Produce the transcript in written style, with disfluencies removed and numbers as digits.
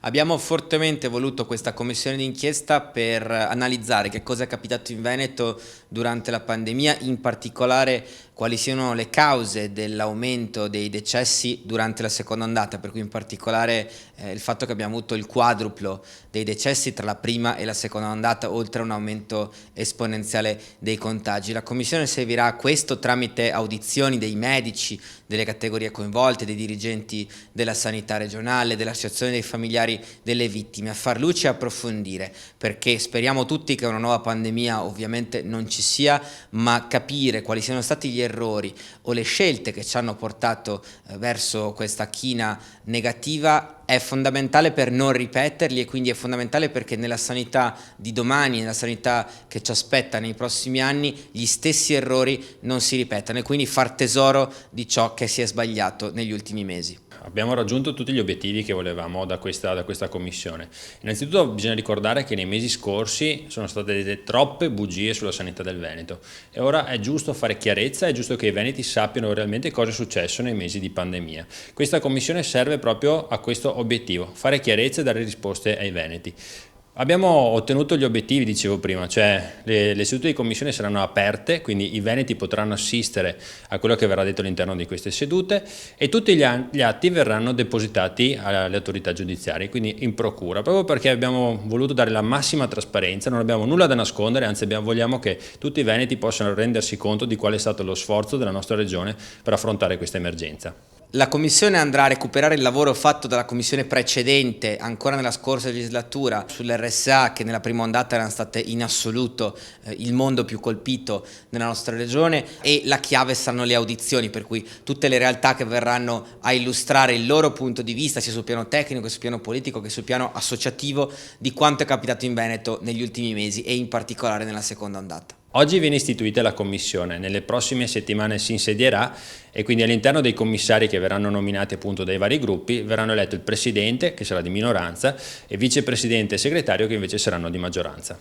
Abbiamo fortemente voluto questa commissione d'inchiesta per analizzare che cosa è capitato in Veneto durante la pandemia, in particolare quali siano le cause dell'aumento dei decessi durante la seconda ondata, per cui in particolare il fatto che abbiamo avuto il quadruplo dei decessi tra la prima e la seconda ondata, oltre a un aumento esponenziale dei contagi. La commissione servirà a questo tramite audizioni dei medici, delle categorie coinvolte, dei dirigenti della sanità regionale, dell'associazione dei familiari delle vittime, a far luce e approfondire, perché speriamo tutti che una nuova pandemia ovviamente non ci sia, ma capire quali siano stati gli errori o le scelte che ci hanno portato verso questa china negativa è fondamentale per non ripeterli, e quindi è fondamentale perché nella sanità di domani, nella sanità che ci aspetta nei prossimi anni, gli stessi errori non si ripetano, e quindi far tesoro di ciò che si è sbagliato negli ultimi mesi. Abbiamo raggiunto tutti gli obiettivi che volevamo da questa commissione. Innanzitutto bisogna ricordare che nei mesi scorsi sono state dette troppe bugie sulla sanità del Veneto e ora è giusto fare chiarezza, è giusto che i veneti sappiano realmente cosa è successo nei mesi di pandemia. Questa commissione serve proprio a questo obiettivo, fare chiarezza e dare risposte ai veneti. Abbiamo ottenuto gli obiettivi, dicevo prima, cioè le sedute di commissione saranno aperte, quindi i veneti potranno assistere a quello che verrà detto all'interno di queste sedute e tutti gli atti verranno depositati alle autorità giudiziarie, quindi in procura, proprio perché abbiamo voluto dare la massima trasparenza, non abbiamo nulla da nascondere, anzi vogliamo che tutti i veneti possano rendersi conto di qual è stato lo sforzo della nostra regione per affrontare questa emergenza. La Commissione andrà a recuperare il lavoro fatto dalla Commissione precedente, ancora nella scorsa legislatura, sull'RSA, che nella prima ondata erano state in assoluto il mondo più colpito nella nostra regione, e la chiave saranno le audizioni, per cui tutte le realtà che verranno a illustrare il loro punto di vista, sia sul piano tecnico, che sul piano politico, che sul piano associativo, di quanto è capitato in Veneto negli ultimi mesi e in particolare nella seconda ondata. Oggi viene istituita la commissione, nelle prossime settimane si insedierà e quindi all'interno dei commissari che verranno nominati appunto dai vari gruppi verranno eletto il presidente, che sarà di minoranza, e vicepresidente e segretario che invece saranno di maggioranza.